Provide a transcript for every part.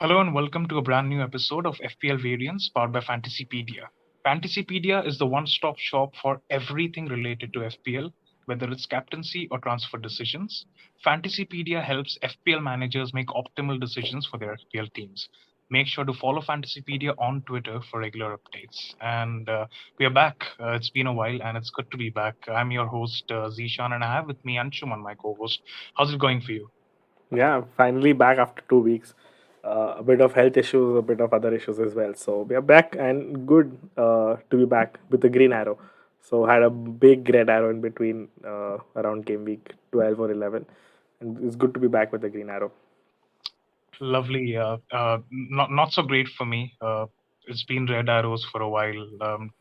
Hello and welcome to a brand new episode of FPL Variance powered by Fantasypedia. Fantasypedia is the one stop shop for everything related to FPL, whether it's captaincy or transfer decisions. Fantasypedia helps FPL managers make optimal decisions for their FPL teams. Make sure to follow Fantasypedia on Twitter for regular updates. And we are back. It's been a while and it's good to be back. I'm your host, Zeeshan, and I have with me Anshuman, my co host. How's it going for you? Yeah, finally back after 2 weeks. A bit of health issues, a bit of other issues as well. So we are back and good to be back with the green arrow. So had a big red arrow in between around game week 12 or 11, and it's good to be back with the green arrow. Lovely. Not so great for me. It's been red arrows for a while.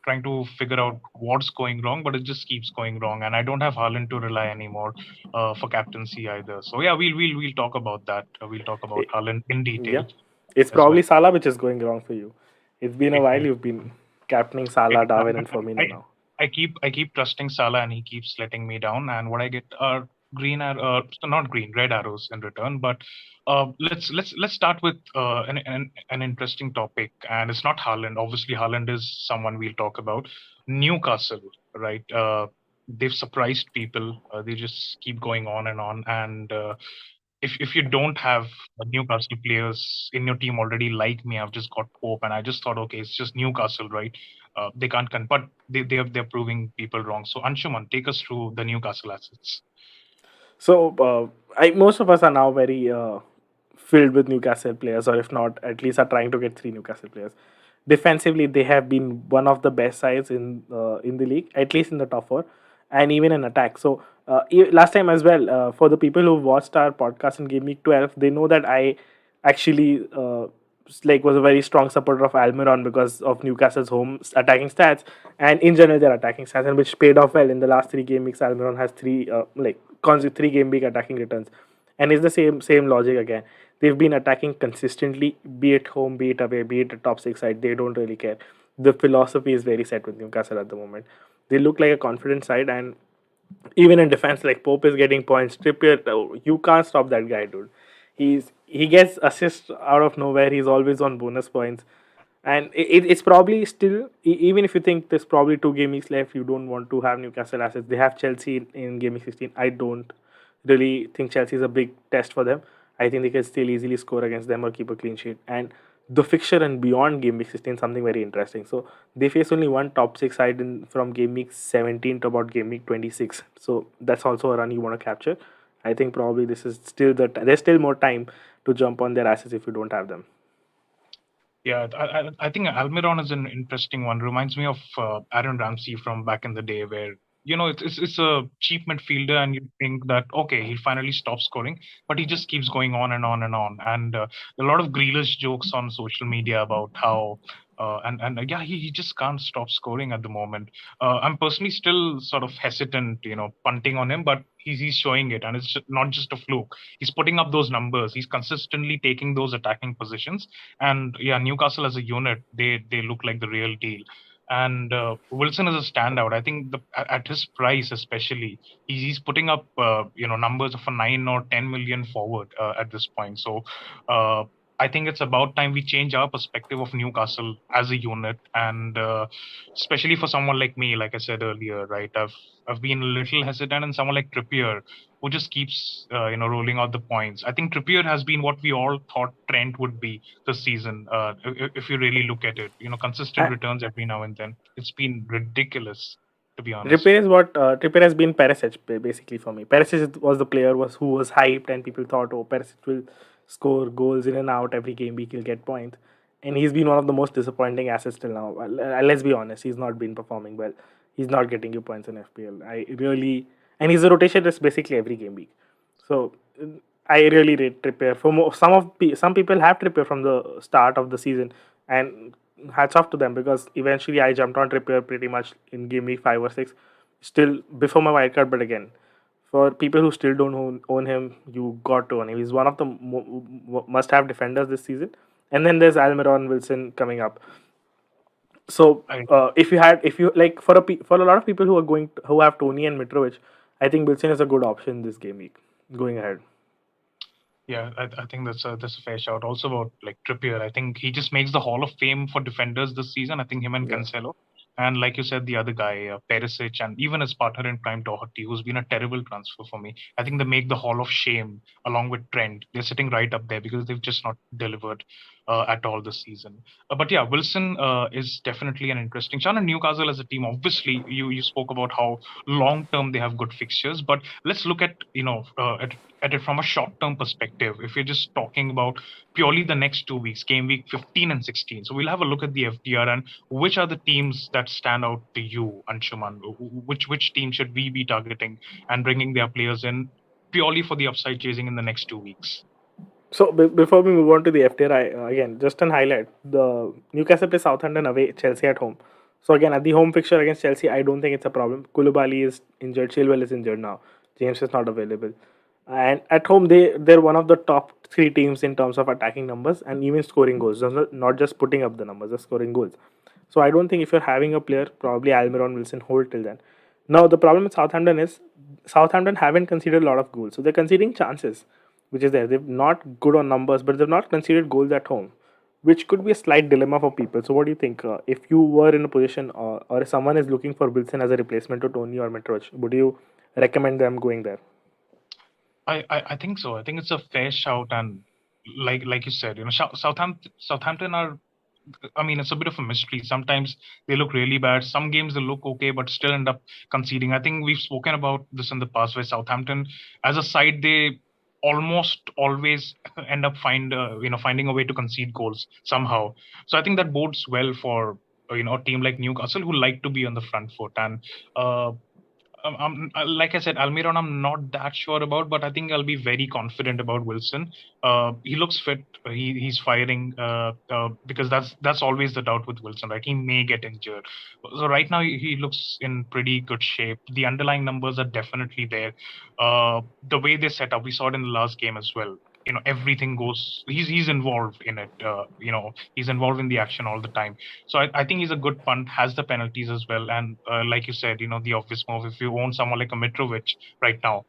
Trying to figure out what's going wrong, but it just keeps going wrong, and I don't have Haaland to rely anymore for captaincy either. So yeah, we'll talk about that. We'll talk about It, Haaland in detail yeah, it's as well. probably Salah which is going wrong for you. It's been a It while might. you've been captaining Salah, It, Darwin, and I, Firmino now. I keep trusting Salah and he keeps letting me down. And what I get are so not green, red arrows in return. But let's start with an interesting topic, and it's not Haaland. Obviously, Haaland is someone we'll talk about. Newcastle, right? They've surprised people. They just keep going on and on. And if you don't have Newcastle players in your team already, like me, I've just got Pope, and I just thought, okay, it's just Newcastle, right? They can't but they're proving people wrong. So Anshuman, take us through the Newcastle assets. So most of us are now very filled with Newcastle players, or if not, at least are trying to get three Newcastle players. Defensively, they have been one of the best sides in the league, at least in the top four, and even in attack. So last time as well, for the people who watched our podcast in Game Week 12, they know that I actually was a very strong supporter of Almiron because of Newcastle's home attacking stats and in general their attacking stats, and which paid off well in the last three game weeks. Almiron has three game week attacking returns, and it's the same logic again. They've been attacking consistently, be it home, be it away, be it a top six side. They don't really care. The philosophy is very set with Newcastle at the moment. They look like a confident side, and even in defense, like Pope is getting points. Trippier, you can't stop that guy, dude. He gets assists out of nowhere. He's always on bonus points, and it's probably still even if you think there's probably two game weeks left, you don't want to have Newcastle assets. They have Chelsea in game week 16. I don't really think Chelsea is a big test for them. I think they can still easily score against them or keep a clean sheet. And the fixture and beyond game week 16 something very interesting. So they face only one top six side from game week 17 to about game week 26. So that's also a run you want to capture. I think probably this is still there's still more time to jump on their assets if you don't have them. Yeah, I think Almiron is an interesting one. Reminds me of Aaron Ramsey from back in the day, where it's a cheap midfielder, and you think that okay, he finally stops scoring, but he just keeps going on and on and on. And a lot of Grealish jokes on social media about how. And yeah, he just can't stop scoring at the moment. I'm personally still sort of hesitant, punting on him, but he's showing it, and it's not just a fluke. He's putting up those numbers. He's consistently taking those attacking positions, and yeah, Newcastle as a unit, they look like the real deal. And Wilson is a standout. I think at his price, especially, he's putting up numbers of a 9 or 10 million forward at this point. So I think it's about time we change our perspective of Newcastle as a unit, and especially for someone like me, like I said earlier, right? I've been a little hesitant, and someone like Trippier, who just keeps rolling out the points. I think Trippier has been what we all thought Trent would be this season. If you really look at it, consistent Uh, returns every now and then. It's been ridiculous, to be honest. Trippier is what Trippier has been Perisic basically for me. Perisic was the player was who was hyped and people thought, oh, Perisic will score goals in and out every game week. He'll get points, and he's been one of the most disappointing assets till now. Let's be honest, he's not been performing well. He's not getting you points in FPL. I really and he's a rotation just basically every game week. So I really rate Trippier. Some people have Trippier from the start of the season, and hats off to them because eventually I jumped on Trippier pretty much in game week 5 or 6, still before my wildcard. But again, for people who still don't own him, you got to own him. He's one of the must-have defenders this season. And then there's Almiron Wilson coming up. So I if you like for a lot of people who have Tony and Mitrovic, I think Wilson is a good option this game week going ahead. Yeah, I think that's a fair shout. Also about like Trippier, I think he just makes the Hall of Fame for defenders this season. I think him and Yeah. Cancelo, and like you said, the other guy, Perisic, and even his partner in crime, Doherty, who's been a terrible transfer for me. I think they make the Hall of Shame along with Trent. They're sitting right up there because they've just not delivered at all this season. But yeah, Wilson is definitely an interesting challenge. And Newcastle as a team, obviously, you spoke about how long term they have good fixtures, but let's look at at it from a short term perspective. If you're just talking about purely the next 2 weeks, game week 15 and 16. So we'll have a look at the FDR and which are the teams that stand out to you, Anshuman. Which team should we be targeting and bringing their players in purely for the upside chasing in the next 2 weeks? So before we move on to the FTR, again just an highlight: the Newcastle play Southampton away, Chelsea at home. So again, at the home fixture against Chelsea, I don't think it's a problem. Koulibaly is injured, Chilwell is injured now, James is not available, and at home they're one of the top three teams in terms of attacking numbers and even scoring goals. Not just putting up the numbers, just scoring goals. So I don't think if you're having a player, probably Almiron Wilson hold till then. Now the problem with Southampton is Southampton haven't conceded a lot of goals, so they're conceding chances, which is there. They've not good on numbers, but they've not conceded goals at home, which could be a slight dilemma for people. So what do you think? If you were in a position, or if someone is looking for Wilson as a replacement to Tony or Mitrovic, would you recommend them going there? I think so. I think it's a fair shout, and like you said, Southampton are. I mean, it's a bit of a mystery. Sometimes they look really bad. Some games they look okay, but still end up conceding. I think we've spoken about this in the past, where Southampton, as a side, they almost always end up finding a way to concede goals somehow. So I think that bodes well for a team like Newcastle who like to be on the front foot. And uh, like I said, Almiron, I'm not that sure about, but I think I'll be very confident about Wilson. He looks fit. He's firing because that's always the doubt with Wilson, right? He may get injured. So right now he looks in pretty good shape. The underlying numbers are definitely there. The way they set up, we saw it in the last game as well. Everything goes. He's involved in it. He's involved in the action all the time. So I think he's a good punt, has the penalties as well. And like you said, the obvious move, if you own someone like a Mitrovic right now,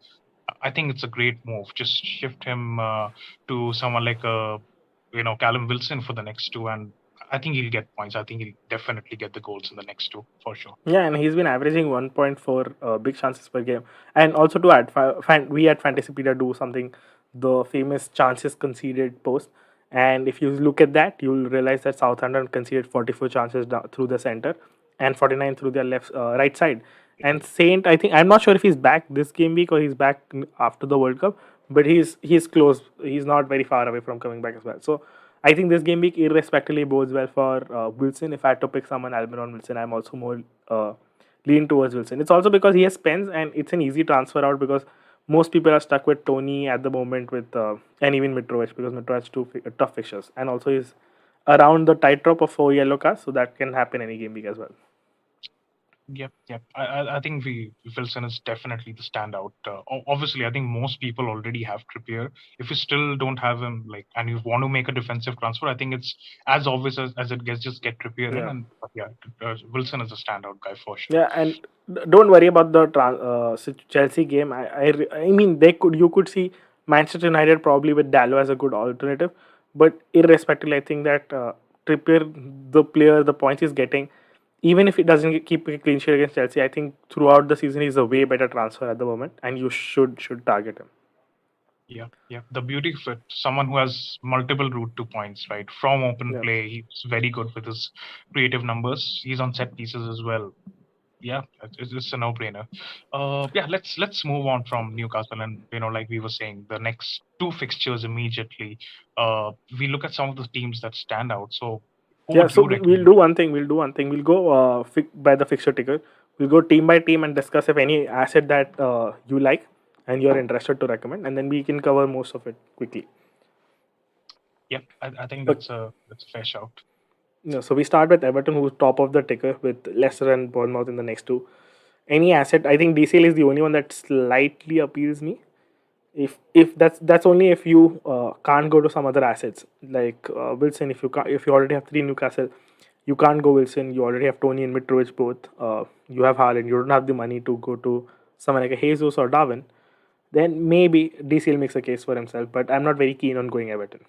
I think it's a great move. Just shift him to someone like Callum Wilson for the next two. And I think he'll get points. I think he'll definitely get the goals in the next two for sure. Yeah, and he's been averaging 1.4 big chances per game. And also to add, we at Fantasypedia do something, the famous chances conceded post. And if you look at that, you'll realize that Southampton conceded 44 chances through the center and 49 through their right side. And Saint, I think I'm not sure if he's back this game week or he's back after the World Cup, but he's close. He's not very far away from coming back as well. So I think this game week irrespectively bodes well for Wilson. If I had to pick someone, Almiron Wilson, I'm also more lean towards Wilson. It's also because he has pens and it's an easy transfer out because most people are stuck with Tony at the moment with and even Mitrovic because Mitrovic has tough fixtures and also he's around the tightrope of 4 yellow cards, so that can happen any game week as well. Yep, yep. I think Wilson is definitely the standout. Obviously, I think most people already have Trippier. If you still don't have him, and you want to make a defensive transfer, I think it's as obvious as it gets. Just get Trippier in, Yeah. and yeah, Wilson is a standout guy for sure. Yeah, and don't worry about the Chelsea game. I mean, you could see Manchester United probably with Dallo as a good alternative, but irrespectively, I think that Trippier, the player, the points he's getting, even if he doesn't keep a clean sheet against Chelsea, I think throughout the season he's a way better transfer at the moment, and you should target him. Yeah, yeah. The beauty of it, someone who has multiple route to points, right? From open Yeah. play, he's very good with his creative numbers. He's on set pieces as well. Yeah, it's a no-brainer. Yeah, let's move on from Newcastle, and like we were saying, the next two fixtures immediately. We look at some of the teams that stand out. So, who Yeah, would so you we'll recommend? do one thing. We'll do one thing. We'll go by the fixture ticker. We'll go team by team and discuss if any asset that you like and you're interested to recommend, and then we can cover most of it quickly. Yeah, I think But that's a fair shout. so we start with Everton, who's top of the ticker with Leicester and Bournemouth in the next two. Any asset, I think DCL is the only one that slightly appeals me. If that's only if you can't go to some other assets like Wilson. If you already have three Newcastle, you can't go Wilson. You already have Tony and Mitrovic both. You have Haaland. You don't have the money to go to someone like a Jesus or Darwin. then maybe DCL makes a case for himself. But I'm not very keen on going Everton.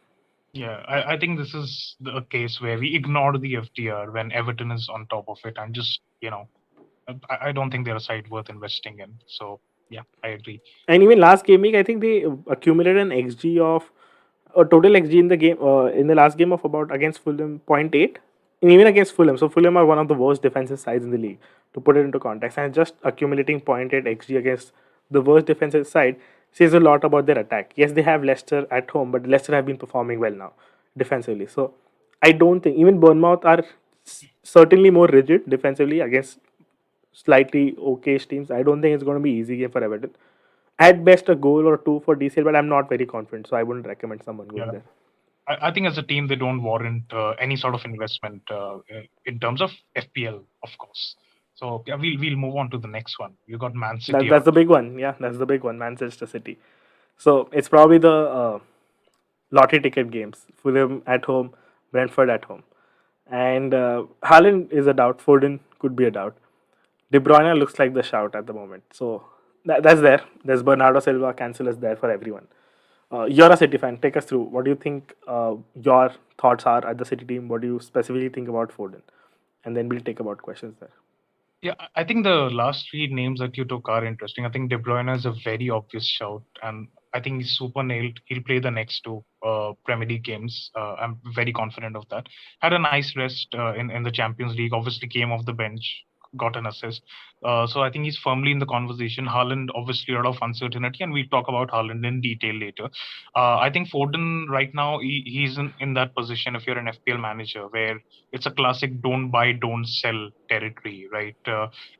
Yeah, I think this is a case where we ignore the FDR when Everton is on top of it, and just I don't think they're a side worth investing in. So yeah, I agree. And even last game week, I think they accumulated an XG of a total XG in the game in the last game of about against Fulham point 0.8, and even against Fulham. So Fulham are one of the worst defensive sides in the league. To put it into context, and just accumulating point 0.8 XG against the worst defensive side says a lot about their attack. Yes, they have Leicester at home, but Leicester have been performing well now defensively. So I don't think even Bournemouth are certainly more rigid defensively against slightly okay teams. I don't think it's going to be easy game for Everton. At best, a goal or two for DCL, but I'm not very confident, so I wouldn't recommend someone going Yeah, there. I think as a team they don't warrant any sort of investment in terms of FPL, of course. So yeah, we'll move on to the next one. You got Man City That's out. the big one. Yeah, that's the big one. Manchester City. So it's probably the lottery ticket games. Fulham at home, Brentford at home, and Haaland is a doubt. Foden could be a doubt. De Bruyne looks like the shout at the moment. So that's there. There's Bernardo Silva. Cancel is there for everyone. You're a City fan. Take us through. What do you think your thoughts are at the City team? What do you specifically think about Foden? And then we'll take about questions there. Yeah, I think the last three names that you took are interesting. I think De Bruyne is a very obvious shout, and I think he's super nailed. He'll play the next two Premier League games. I'm very confident of that. Had a nice rest in the Champions League. Obviously, came off the bench, got an assist. So I think he's firmly in the conversation. Haaland, obviously, a lot of uncertainty, and we'll talk about Haaland in detail later. I think Foden right now he's in that position. If you're an FPL manager, where it's a classic don't buy, don't sell territory, right?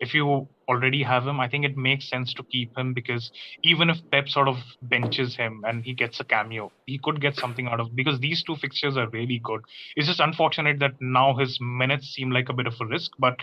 If you already have him, I think it makes sense to keep him because even if Pep sort of benches him and he gets a cameo, he could get something out of because these two fixtures are really good. It's just unfortunate that now his minutes seem like a bit of a risk, but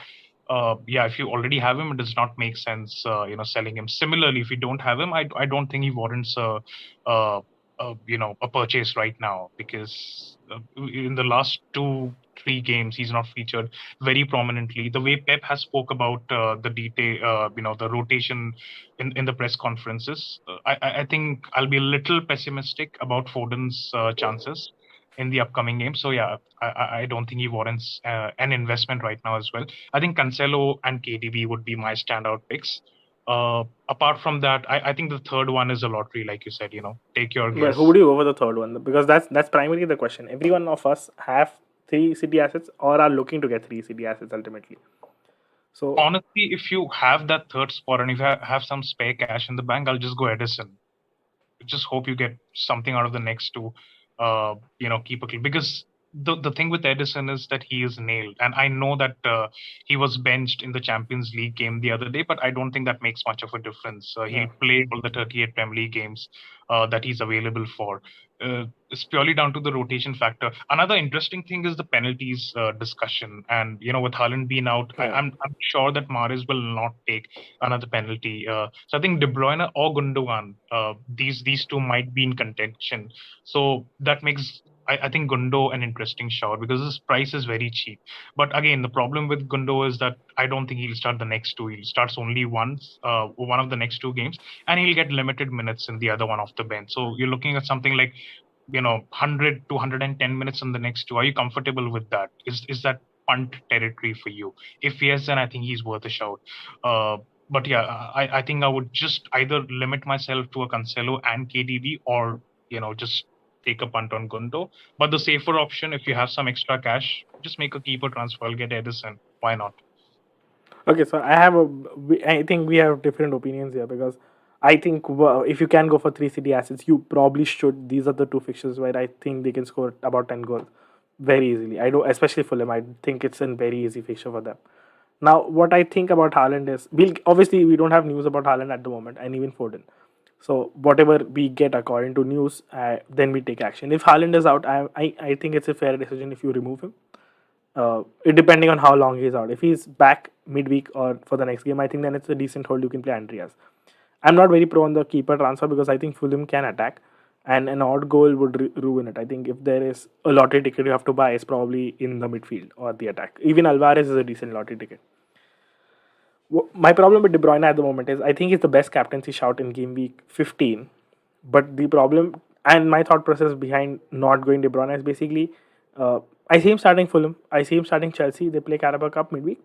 yeah, if you already have him, it does not make sense, selling him. Similarly, if you don't have him, I don't think he warrants a a purchase right now because in the last 2 3 games he's not featured very prominently. The way Pep has spoke about the detail, the rotation in the press conferences, I think I'll be a little pessimistic about Foden's chances in the upcoming game. So yeah, I don't think he warrants an investment right now as well. I think Cancelo and KDB would be my standout picks. Apart from that, I think the third one is a lottery, like you said. Take your But who guess. would you go for the third one? Because that's primarily the question. Every one of us have three City assets or are looking to get three City assets ultimately. So Honestly, if you have that third spot and if you have some spare cash in the bank, I'll just go Edison. Just hope you get something out of the next two. Keep a clean because the thing with Edison is that he is nailed, and I know that he was benched in the Champions League game the other day, but I don't think that makes much of a difference. yeah, He'll play all the 38 Premier League games that he's available for. It's purely down to the rotation factor. Another interesting thing is the penalties discussion, and with Haaland being out, yeah. I'm sure that Mahrez will not take another penalty. So I think De Bruyne or Gundogan, these two might be in contention. So that makes I think Gundo an interesting shout because his price is very cheap. But again, the problem with Gundo is that I don't think he'll start the next two. He starts only once, one of the next two games, and he'll get limited minutes in the other one off the bench. So you're looking at something like 100 to 110 minutes in the next two. Are you comfortable with that? Is that punt territory for you? If yes, then I think he's worth a shout. Uh, but yeah, I think I would just either limit myself to a Cancelo and KDB or just take a punt on Gundo. But the safer option, if you have some extra cash, just make a keeper transfer. I'll get Edison. Why not? Okay, so I think we have different opinions here because I think if you can go for three City assets, you probably should. These are the two fixtures where I think they can score about 10 goals very easily. I do, especially Fulham. I think it's a very easy fixture for them. Now, what I think about Haaland is, we don't have news about Haaland at the moment, and even Foden. So whatever we get according to news, then we take action. If Haaland is out, I think it's a fair decision if you remove him. It depending on how long he's out. If he's back midweek or for the next game, I think then it's a decent hold. You can play Andreas. I'm not very pro on the keeper transfer because I think Fulham can attack, and an odd goal would ruin it. I think if there is a lottery ticket you have to buy, it's probably in the midfield or the attack. Even Alvarez is a decent lottery ticket. My problem with De Bruyne at the moment is I think he's the best captaincy shout in game week 15. But the problem and my thought process behind not going De Bruyne is basically uh, I see him starting Fulham, I see him starting Chelsea. They play Carabao Cup midweek,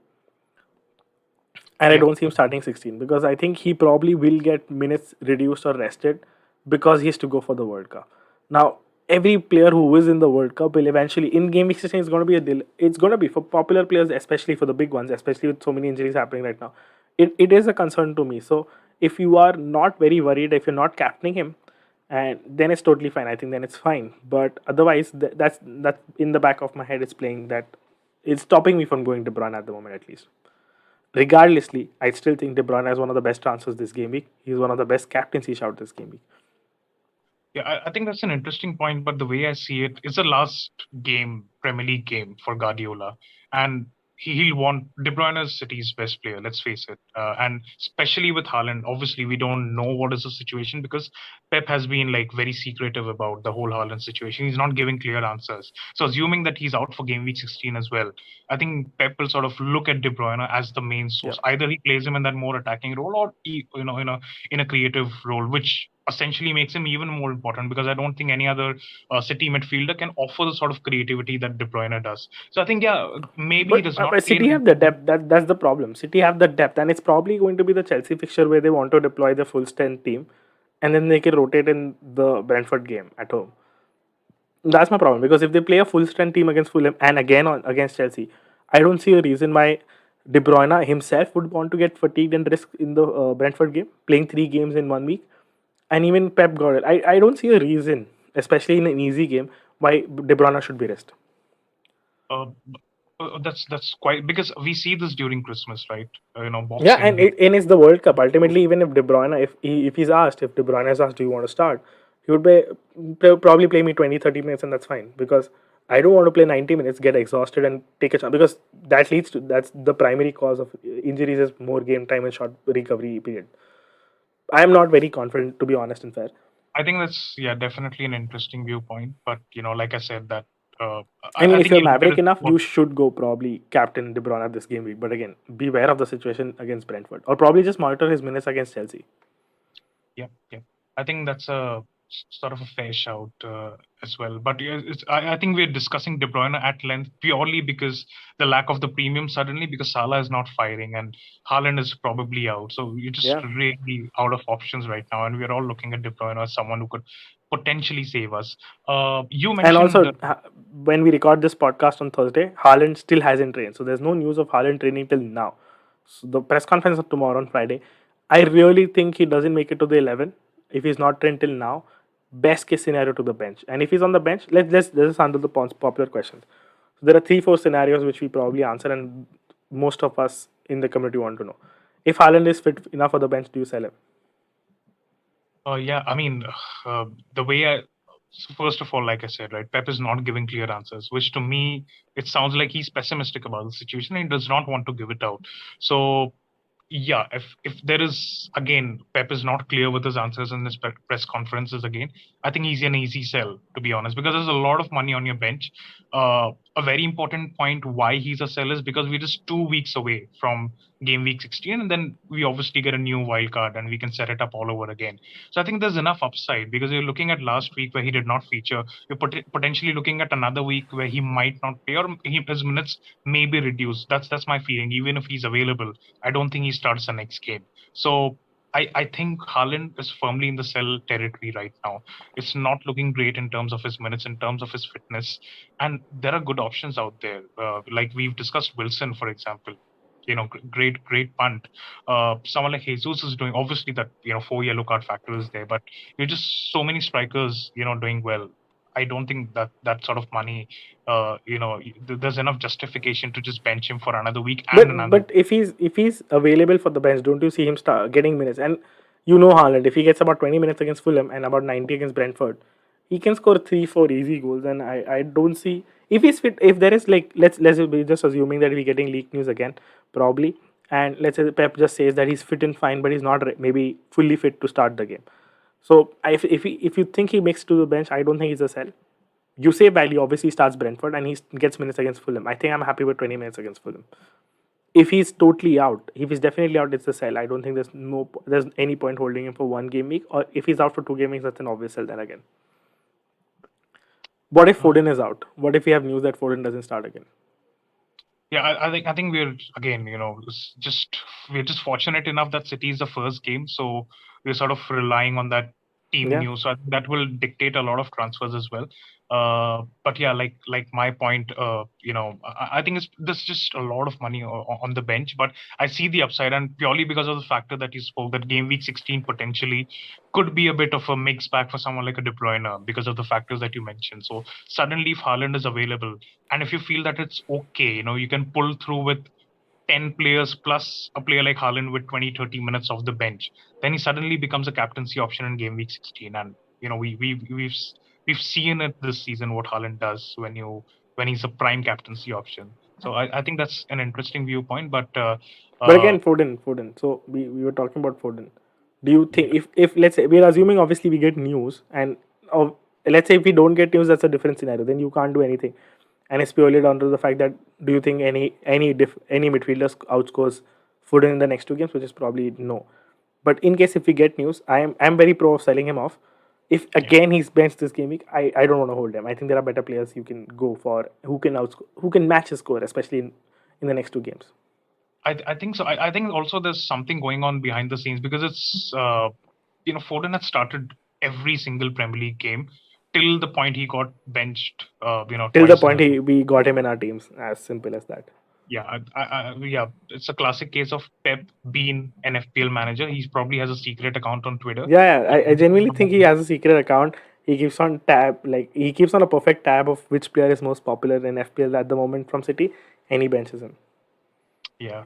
and I Yeah. don't see him starting 16 because I think he probably will get minutes reduced or rested because he has to go for the World Cup. Now, every player who is in the World Cup will eventually in game week 16 is going to be it's going to be for popular players, especially for the big ones, especially with so many injuries happening right now. It is a concern to me. So if you are not very worried, if you're not captaining him, and then it's totally fine. I think then it's fine. But otherwise, that's in the back of my head. It's playing that it's stopping me from going to Bruyne at the moment, at least. Regardlessly, I still think De Bruyne is one of the best transfers this game week. He's one of the best captaincy shout this game week. Yeah, I think that's an interesting point, but the way I see it, it's the last game, Premier League game for Guardiola, and he'll want De Bruyne as City's best player. Let's face it, and especially with Haaland, obviously we don't know what is the situation because Pep has been like very secretive about the whole Haaland situation. He's not giving clear answers. So assuming that he's out for game week 16 as well, I think Pep will sort of look at De Bruyne as the main Yeah. source. Either he plays him in that more attacking role, or in a creative role, which essentially makes him even more important because I don't think any other City midfielder can offer the sort of creativity that De Bruyne does. So I think, yeah, maybe he But, does not play City have in. the depth. That's the problem. City have the depth, and it's probably going to be the Chelsea fixture where they want to deploy the full strength team, and then they can rotate in the Brentford game at home. That's my problem because if they play a full strength team against Fulham and again against Chelsea, I don't see a reason why De Bruyne himself would want to get fatigued and risk in the Brentford game, playing 3 games in 1 week. And even Pep Guardiola, I don't see a reason, especially in an easy game, why De Bruyne should be rested. Uh, that's quite because we see this during Christmas, right? Yeah, and Boxing Day. it's the World Cup. Ultimately, even if De Bruyne, if he's asked, if De Bruyne is asked, do you want to start? He would probably play me 20, 30 minutes, and that's fine because I don't want to play 90 minutes, get exhausted, and take a chance because that's the primary cause of injuries is more game time and short recovery period. I am not very confident, to be honest and fair. I think that's, yeah, definitely an interesting viewpoint. But like I said, that uh, I mean, I if think you're he'll look at maverick it. enough, you should go probably captain De Bruyne this game week. But again, beware of the situation against Brentford, or probably just monitor his minutes against Chelsea. Yeah, yeah. I think that's a sort of a fair shout as well. But yeah, I think we're discussing De Bruyne at length purely because the lack of the premium suddenly because Salah is not firing and Haaland is probably out. So we're just Yeah. really out of options right now, and we're all looking at De Bruyne as someone who could potentially save us. You And mentioned also, when we record this podcast on Thursday, Haaland still hasn't trained. So there's no news of Haaland training till now. So the press conference of tomorrow on Friday, I really think he doesn't make it to the 11 if he's not trained till now. Best case scenario to the bench. And if he's on the bench, let's answer the popular questions. So there are 3, 4 scenarios which we probably answer, and most of us in the community want to know. If Haaland is fit enough for the bench, do you sell him? Yeah, I mean, uh, the way I, so first of all, like I said, right, Pep is not giving clear answers, which to me, it sounds like he's pessimistic about the situation and he does not want to give it out. So yeah, if there is again, Pep is not clear with his answers in his press conferences again, I think he's an easy sell, to be honest, because there's a lot of money on your bench. A very important point why he's a sell is because we're just 2 weeks away from game week 16, and then we obviously get a new wild card and we can set it up all over again. So I think there's enough upside because you're looking at last week where he did not feature. You're potentially looking at another week where he might not play or his minutes may be reduced. That's my feeling. Even if he's available, I don't think he starts the next game. So I think Haaland is firmly in the sell territory right now. It's not looking great in terms of his minutes, in terms of his fitness, and there are good options out there. Like we've discussed Wilson, for example. Great punt. Someone like Jesus is doing obviously that 4 yellow card factor is there, but you're just so many strikers doing well. I don't think that sort of money, there's enough justification to just bench him for another week and another. But if he's available for the bench, don't you see him start getting minutes? And you know Haaland, if he gets about 20 minutes against Fulham and about 90 against Brentford, he can score 3, 4 easy goals. And I don't see if he's fit. If there is like let's be just assuming that we're getting leaked news again, probably. And let's say Pep just says that he's fit and fine, but he's not maybe fully fit to start the game. So if you think he makes it to the bench, I don't think he's a sell. You say value obviously starts Brentford and he gets minutes against Fulham. I think I'm happy with 20 minutes against Fulham. if he's totally out, if he's definitely out, it's a sell. I don't think there's any point holding him for one game week. Or if he's out for 2 game weeks, that's an obvious sell then again. What if Uh, Foden is out? What if we have news that Foden doesn't start again? Yeah, I think we're again, we're just fortunate enough that City is the first game, so we're sort of relying on that team Yeah. news. So I think that will dictate a lot of transfers as well. But yeah, like my point, I think there's just a lot of money on the bench, but I see the upside, and purely because of the factor that you spoke, that game week 16 potentially could be a bit of a mix back for someone like a De Bruyne because of the factors that you mentioned. So suddenly, if Haaland is available, and if you feel that it's okay, you can pull through with 10 players plus a player like Haaland with 20, 30 minutes off the bench, then he suddenly becomes a captaincy option in game week 16. And, we've seen it this season what Haaland does when he's a prime captaincy option. So I think that's an interesting viewpoint. But But uh, again, Foden. So we were talking about Foden. Do you think yeah, if let's say we're assuming obviously we get news and of let's say if we don't get news, that's a different scenario. Then you can't do anything, and it's purely down to the fact that do you think any midfielders outscores Foden in the next 2 games, which is probably no. But in case if we get news, I'm very pro of selling him off. If yeah. again he's benched this game week, I don't want to hold him. I think there are better players you can go for who can match his score, especially in the next 2 games. I think so. I think also there's something going on behind the scenes because Foden had started every single Premier League game till the point he got benched, Till the twice in point a row. we got him in our teams. As simple as that. Yeah, yeah, it's a classic case of Pep being an FPL manager. He probably has a secret account on Twitter. Yeah, yeah, I genuinely think he has a secret account. He keeps on he keeps on a perfect tab of which player is most popular in FPL at the moment from City, and he benches him. Yeah,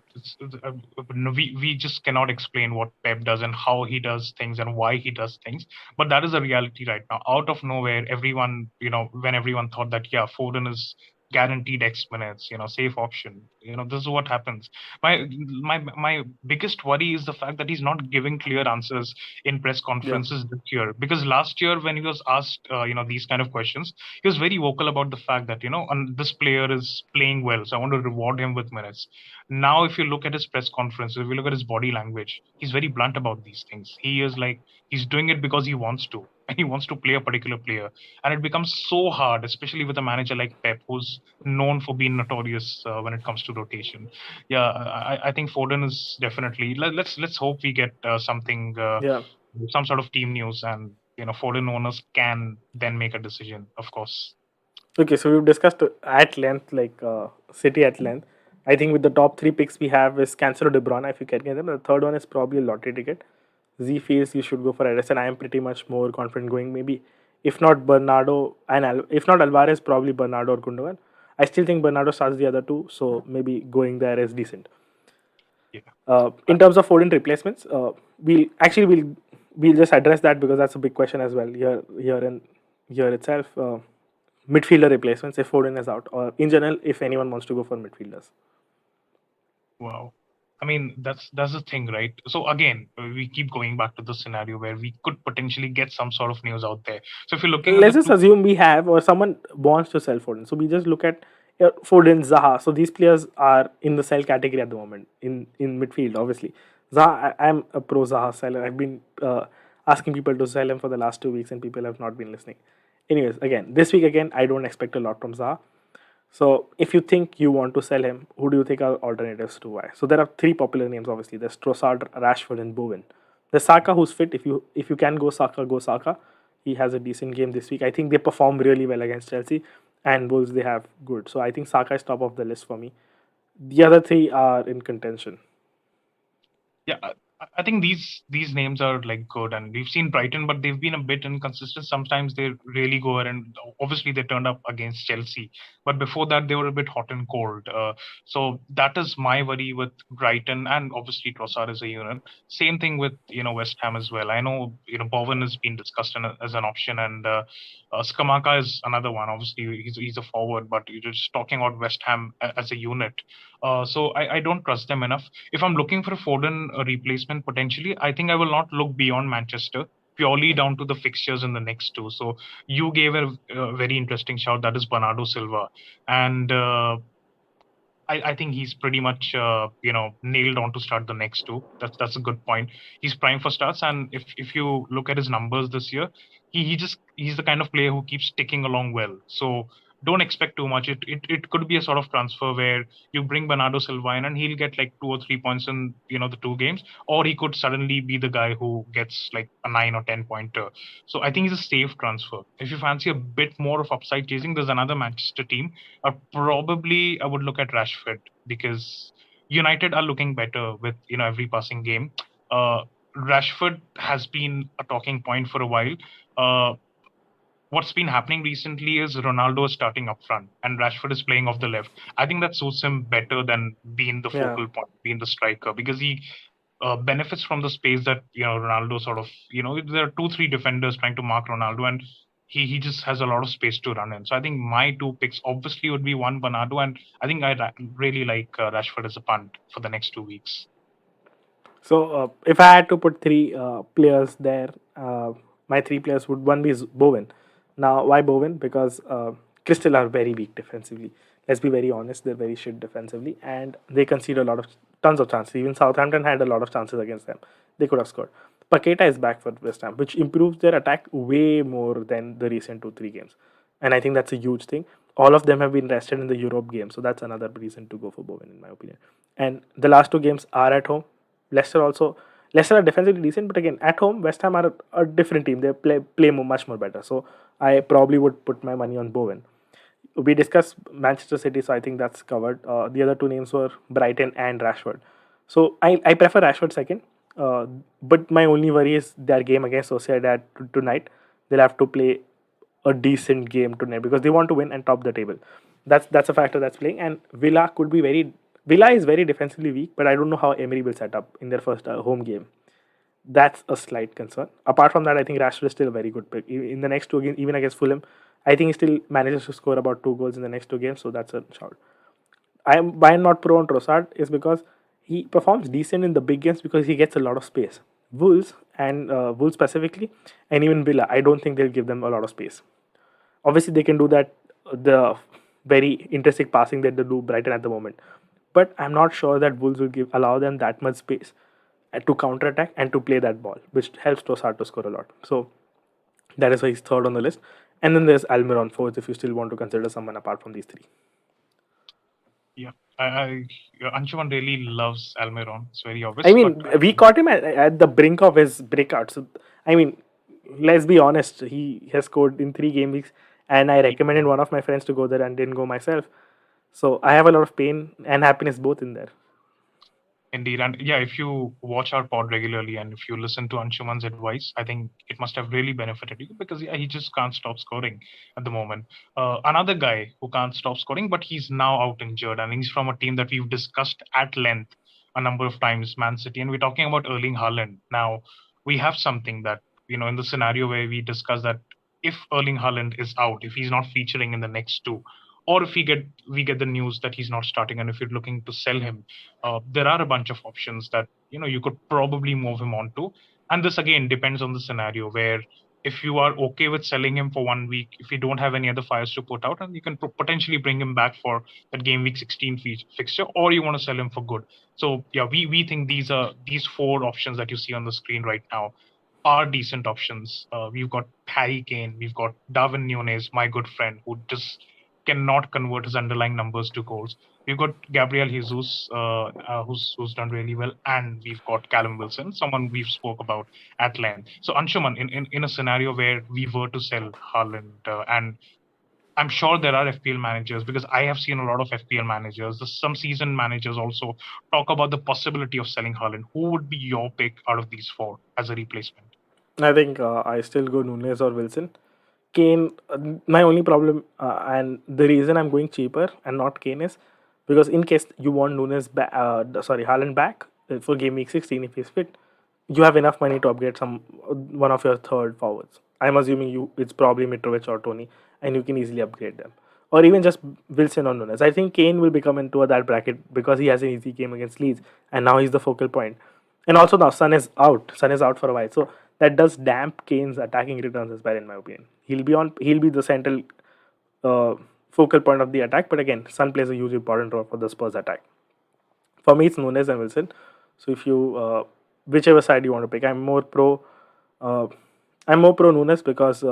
no, we just cannot explain what Pep does and how he does things and why he does things. But that is a reality right now. Out of nowhere, when everyone thought that, yeah, Foden is guaranteed X minutes, safe option. This is what happens. My biggest worry is the fact that he's not giving clear answers in press Yeah, conferences this year. Because last year when he was asked, these kind of questions, he was very vocal about the fact that, and this player is playing well, so I want to reward him with minutes. Now, if you look at his press conferences, if you look at his body language, he's very blunt about these things. He is like, he's doing it because he wants to, and he wants to play a particular player. And it becomes so hard, especially with a manager like Pep, who's known for being notorious when it comes to rotation. Yeah, I think Foden is definitely. Let's hope we get yeah. some sort of team news, and Foden owners can then make a decision. Of course. Okay, so we've discussed at length, City at length. I think with the top 3 picks we have is Cancelo, De Bruyne, if you can get them. The third one is probably a lottery ticket. Z feels you should go for Ederson. I am pretty much more confident going maybe, if not Bernardo and if not Alvarez, probably Bernardo or Gundogan. I still think Bernardo starts the other two, so maybe going there is decent. Yeah. In terms of Foden replacements, we'll just address that because that's a big question as well here itself. Midfielder replacements if Foden is out, or in general, if anyone wants to go for midfielders. Wow. I mean, that's the thing, right? So again, we keep going back to the scenario where we could potentially get some sort of news out there. So if you're looking at the Let's just two, assume we have or someone wants to sell Foden. So we just look at Foden, Zaha. So these players are in the sell category at the moment in midfield. Obviously, Zaha. I'm a pro Zaha seller. I've been asking people to sell him for the last 2 weeks, and people have not been listening. Anyways, again, this week again, I don't expect a lot from Zaha. So if you think you want to sell him, who do you think are alternatives to why? So there are 3 popular names. Obviously, there's Trossard, Rashford, and Bowen. There's Saka who's fit. If you can go Saka, go Saka. He has a decent game this week. I think they perform really well against Chelsea, and Wolves they have good. So I think Saka is top of the list for me. The other 3 are in contention. yeah, I think these names are like good, and we've seen Brighton, but they've been a bit inconsistent. Sometimes they really go, and obviously they turned up against Chelsea, but before that they were a bit hot and cold. So that is my worry with Brighton, and obviously Trossard is a unit. Same thing with West Ham as well. I know Bowen has been discussed as an option, and Skamaka is another one. Obviously he's a forward, but you're just talking about West Ham as a unit. So I don't trust them enough. If I'm looking for a Foden replacement potentially, I think I will not look beyond Manchester purely down to the fixtures in the next two. So you gave a very interesting shout, that is Bernardo Silva, and I think he's pretty much nailed on to start the next two. That's a good point. He's prime for starts, and if you look at his numbers this year, he's the kind of player who keeps ticking along well. So don't expect too much. It could be a sort of transfer where you bring Bernardo Silva in and he'll get like 2 or 3 points in the 2 games, or he could suddenly be the guy who gets like a 9 or 10 pointer. So I think he's a safe transfer. If you fancy a bit more of upside chasing, there's another Manchester team. Probably I would look at Rashford because United are looking better with every passing game. Uh, Rashford has been a talking point for a while. Uh, what's been happening recently is Ronaldo is starting up front and Rashford is playing off the left. I think that suits him better than being the Yeah. focal point, being the striker, because he benefits from the space that Ronaldo sort of there are 2 3 defenders trying to mark Ronaldo, and he just has a lot of space to run in. So I think my two picks obviously would be one Bernardo, and I think really like Rashford as a punt for the next 2 weeks. So if I had to put three players there, my three players would one be Bowen. Now, why Bowen? Because Crystal are very weak defensively. Let's be very honest; they're very shit defensively, and they concede a lot of tons of chances. Even Southampton had a lot of chances against them. They could have scored. Paqueta is back for West Ham, which improves their attack way more than the recent 2 3 games, and I think that's a huge thing. All of them have been rested in the Europe game, so that's another reason to go for Bowen, in my opinion. And the last 2 games are at home. Leicester also. Leicester are defensively decent, but again, at home, West Ham are a different team. They play much more better. So I probably would put my money on Bowen. We discussed Manchester City, so I think that's covered. The other two names were Brighton and Rashford. So I prefer Rashford second. But my only worry is their game against Sociedad tonight. They'll have to play a decent game tonight because they want to win and top the table. That's a factor that's playing. And Villa is very defensively weak, but I don't know how Emery will set up in their first home game. That's a slight concern. Apart from that, I think Rashford is still a very good pick. In the next 2 games, even against Fulham, I think he still manages to score about 2 goals in the next 2 games, so that's a shout. I am why I'm not pro on Trossard is because he performs decent in the big games because he gets a lot of space. Wolves specifically, and even Villa, I don't think they'll give them a lot of space. Obviously, they can do that, the very interesting passing that they do Brighton at the moment. But I'm not sure that Wolves will allow them that much space to counter attack and to play that ball, which helps Trossard to score a lot. So that is why he's third on the list. And then there's Almiron fourth if you still want to consider someone apart from these three. Yeah, Anshuman really loves Almiron. It's very I obvious, but mean, we caught him at the brink of his breakout. So, I mean, let's be honest, he has scored in 3 game weeks, and I recommended one of my friends to go there and didn't go myself. So I have a lot of pain and happiness both in there. Indeed. And yeah, if you watch our pod regularly and if you listen to Anshuman's advice, I think it must have really benefited you because yeah, he just can't stop scoring at the moment. Another guy who can't stop scoring, but he's now out injured, and he's from a team that we've discussed at length a number of times, Man City. And we're talking about Erling Haaland. Now, we have something that, in the scenario where we discuss that if Erling Haaland is out, if he's not featuring in the next two, or if we get the news that he's not starting, and if you're looking to sell him, there are a bunch of options that you could probably move him on to. And this again depends on the scenario where if you are okay with selling him for 1 week, if you don't have any other fires to put out, and you can potentially bring him back for that game week 16 fixture, or you want to sell him for good. So yeah, we think these 4 options that you see on the screen right now are decent options. We've got Harry Kane, we've got Darwin Nunez, my good friend, who just cannot convert his underlying numbers to goals. We've got Gabriel Jesus, who's done really well, and we've got Callum Wilson, someone we've spoke about at length. So Anshuman, in a scenario where we were to sell Haaland, and I'm sure there are FPL managers because I have seen a lot of FPL managers. Some seasoned managers also talk about the possibility of selling Haaland. Who would be your pick out of these 4 as a replacement? I think I still go Nunes or Wilson. Kane, my only problem, and the reason I'm going cheaper and not Kane is because in case you want Haaland back for game week 16 if he's fit, you have enough money to upgrade one of your third forwards. I'm assuming it's probably Mitrovic or Tony, and you can easily upgrade them, or even just Wilson or Nunes. I think Kane will become into that bracket because he has an easy game against Leeds, and now he's the focal point. And also now Son is out. Son is out for a while, so that does damp Kane's attacking returns as well, in my opinion. He'll be the central uh, focal point of the attack. But again, Son plays a huge important role for the Spurs attack. For me, it's Nunes and Wilson. So if you whichever side you want to pick, Uh, I'm more pro Nunes because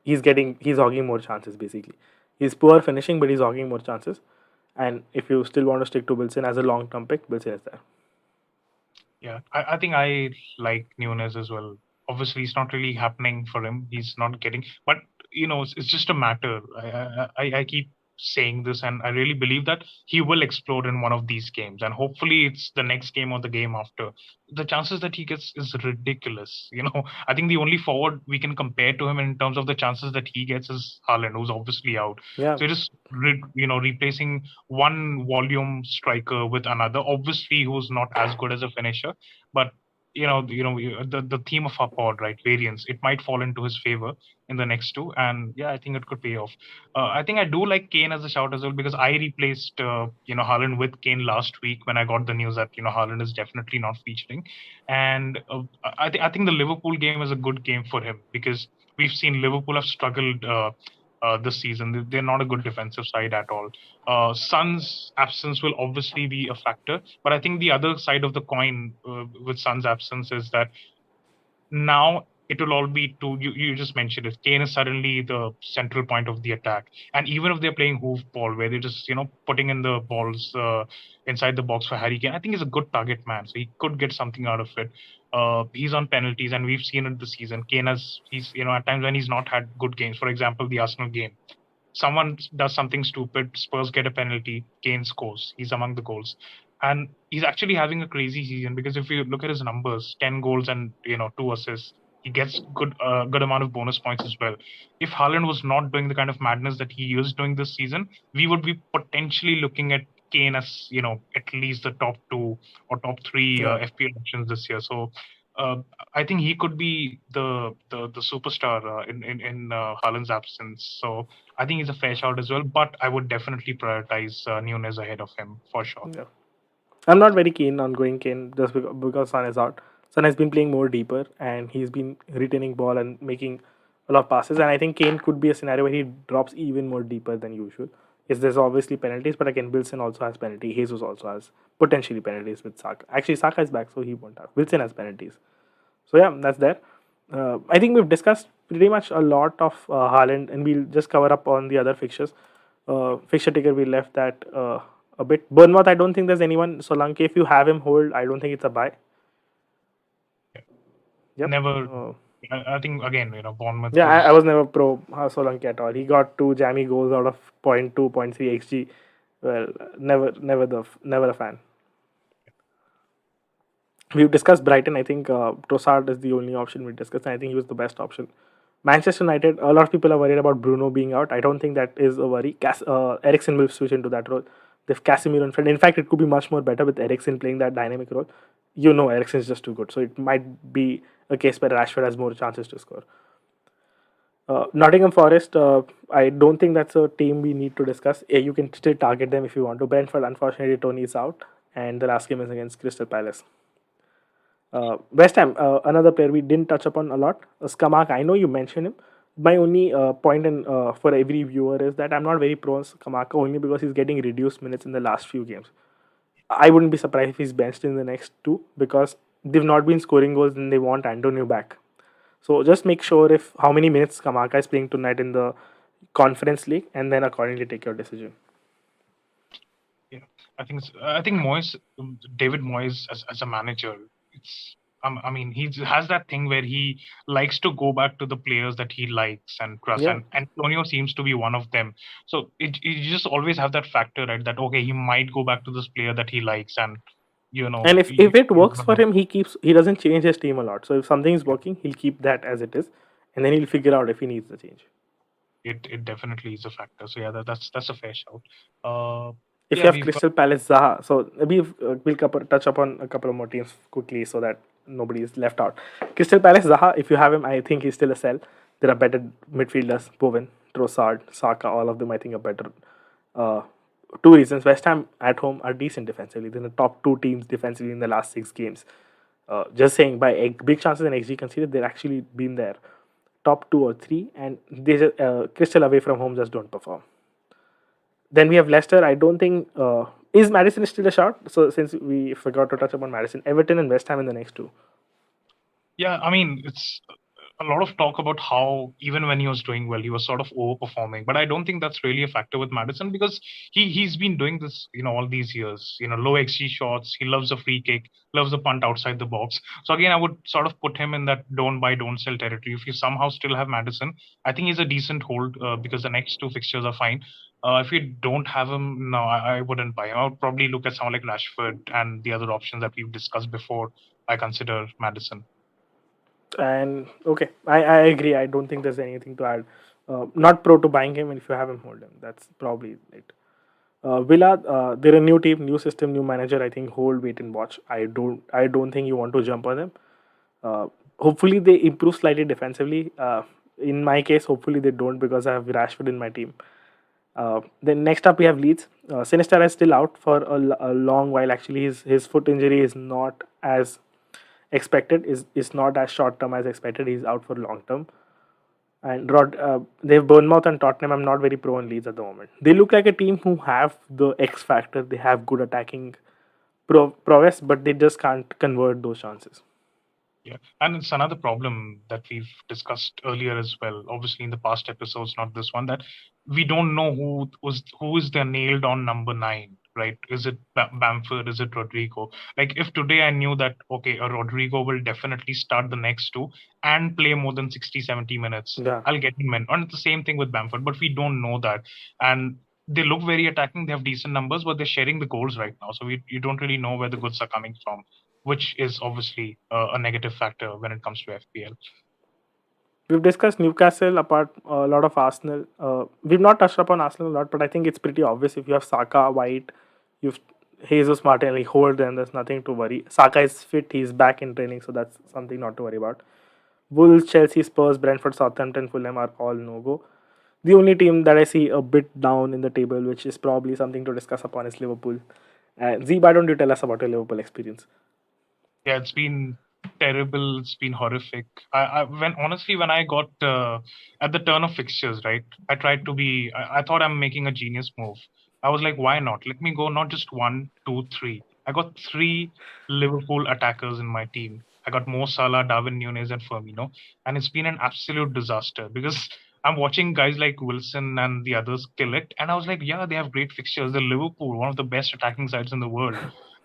he's hogging more chances basically. He's poor finishing, but he's hogging more chances. And if you still want to stick to Wilson as a long term pick, Wilson is there. Yeah, I think I like Nunez as well. Obviously, it's not really happening for him. He's not getting, but it's just a matter. I keep saying this, and I really believe that he will explode in one of these games, and hopefully, it's the next game or the game after. The chances that he gets is ridiculous. I think the only forward we can compare to him in terms of the chances that he gets is Haaland, who's obviously out. Yeah, So just replacing one volume striker with another, obviously who's not as good as a finisher, but the theme of our pod, right, variance, it might fall into his favor in the next two, and yeah, I think it could pay off. I think I do like Kane as a shout as well because I replaced Haaland with Kane last week when I got the news that Haaland is definitely not featuring, and I think the Liverpool game is a good game for him because we've seen Liverpool have struggled this season. They're not a good defensive side at all. Son's absence will obviously be a factor, but I think the other side of the coin with Son's absence is that now it will all be to you just mentioned it. Kane is suddenly the central point of the attack. And even if they're playing hoofball where they're just, putting in the balls inside the box for Harry Kane, I think he's a good target man. So he could get something out of it. He's on penalties and we've seen it this season. He's, at times when he's not had good games, for example, the Arsenal game, someone does something stupid, Spurs get a penalty, Kane scores. He's among the goals. And he's actually having a crazy season because if you look at his numbers, 10 goals and 2 assists, he gets good amount of bonus points as well. If Haaland was not doing the kind of madness that he is doing this season, we would be potentially looking at Kane as at least the top two or top three yeah, FPL options this year. So uh, I think he could be the superstar in Haaland's absence. So I think he's a fair shout as well, but I would definitely prioritize Nunez ahead of him for sure. yeah. I'm not very keen on going Kane just because Son is out. Son has been playing more deeper and he's been retaining ball and making a lot of passes. And I think Kane could be a scenario where he drops even more deeper than usual. Yes, there's obviously penalties, but again, Wilson also has penalty. Jesus also has potentially penalties with Saka. Actually, Saka is back, so he won't have. Wilson has penalties. So yeah, that's there. I think we've discussed pretty much a lot of Haaland, and we'll just cover up on the other fixtures. Fixture ticker we left that a bit. Bournemouth, I don't think there's anyone. Solanke, if you have him hold, I don't think it's a buy. Yep. Never, I think again, Bournemouth Yeah, I was was never pro Solanke at all. He got two jammy goals out of point 0.2, point 0.3 xg. Well, never a fan. We've discussed Brighton. I think Trossard is the only option we discussed, and I think he was the best option. Manchester United, a lot of people are worried about Bruno being out. I don't think that is a worry. Eriksen will switch into that role. They've Casemiro in front. In fact, it could be much more better with Eriksen playing that dynamic role. Eriksen is just too good. So it might be a case where Rashford has more chances to score. Nottingham Forest, I don't think that's a team we need to discuss. Yeah, you can still target them if you want to. Brentford, unfortunately, Tony is out. And the last game is against Crystal Palace. West Ham, another player we didn't touch upon a lot. Skamak, I know you mentioned him. My only point for every viewer is that I'm not very pro Skamaka only because he's getting reduced minutes in the last few games. I wouldn't be surprised if he's benched in the next two because they've not been scoring goals and they want Antonio back. So just make sure if how many minutes Kamaka is playing tonight in the Conference League and then accordingly take your decision. yeah. I think Moyes, David Moyes as a manager, it's I mean he has that thing where he likes to go back to the players that he likes and trusts, Yeah. and Antonio seems to be one of them. So you just always have that factor, right? That okay, he might go back to this player that he likes, and And if it you works for him, he doesn't change his team a lot. So if something is working, he'll keep that as it is, and then he'll figure out if he needs the change. it definitely is a factor. So yeah, that's a fair shout. Uh, If you yeah, have we've got Crystal Palace, Zaha, so we'll touch upon a couple of more teams quickly so that nobody is left out. Crystal Palace, Zaha, if you have him, I think he's still a sell. There are better midfielders, Bowen, Trossard, Saka, all of them I think are better. Uh, Two reasons: West Ham at home are decent defensively. They're the top two teams defensively in the last 6 games. Just saying, by big chances and XG considered, they've actually been there, top two or three, and they Crystal away from home just don't perform. Then we have Leicester. I don't think is Madison still a shot. So since we forgot to touch upon Madison, Everton and West Ham in the next two. Yeah, I mean, it's a lot of talk about how even when he was doing well, he was sort of overperforming. But I don't think that's really a factor with Madison because he's been doing this, all these years. Low XG shots. He loves a free kick, loves a punt outside the box. So again, I would sort of put him in that don't buy, don't sell territory. If you somehow still have Madison, I think he's a decent hold because the next two fixtures are fine. If you don't have him, no, I wouldn't buy him. I would probably look at someone like Rashford and the other options that we've discussed before. I consider Madison. And okay, I agree. I don't think there's anything to add. Not pro to buying him, and if you have him, hold him. That's probably it. Villa, they're a new team, new system, new manager. I think hold, wait, and watch. I don't think you want to jump on them. Hopefully, they improve slightly defensively. In my case, hopefully they don't because I have Rashford in my team. Then next up we have Leeds. Sinister is still out for a long while. Actually, his foot injury is not as expected. Is not as short term as expected. He's out for long term. And they have Bournemouth and Tottenham. I'm not very pro on Leeds at the moment. They look like a team who have the X factor. They have good attacking prowess, but they just can't convert those chances. Yeah, and it's another problem that we've discussed earlier as well. Obviously, in the past episodes, not this one, that we don't know who is the nailed on number nine, right? Is it Bamford? Is it Rodrigo? Like, if today I knew that okay, a Rodrigo will definitely start the next two and play more than 60, 70 minutes, Yeah. I'll get him in. And it's the same thing with Bamford, but we don't know that. And they look very attacking. They have decent numbers, but they're sharing the goals right now, so you don't really know where the goods are coming from, which is obviously a negative factor when it comes to FPL. We've discussed Newcastle apart a lot of Arsenal. We've not touched upon Arsenal a lot, but I think it's pretty obvious. If you have Saka, White, you've Jesus Martinelli, hold them. There's nothing to worry. Saka is fit. He's back in training, so that's something not to worry about. Wolves, Chelsea, Spurs, Brentford, Southampton, Fulham are all no go. The only team that I see a bit down in the table, which is probably something to discuss upon, is Liverpool. Z, why don't you tell us about your Liverpool experience? Yeah, it's been terrible. It's been horrific. When I got at the turn of fixtures, right? I tried to be. I thought I'm making a genius move. I was like, why not? Let me go not just one, two, three. I got three Liverpool attackers in my team. I got Mo Salah, Darwin Nunez, and Firmino, and it's been an absolute disaster because I'm watching guys like Wilson and the others kill it, and I was like, yeah, they have great fixtures. They're Liverpool, one of the best attacking sides in the world.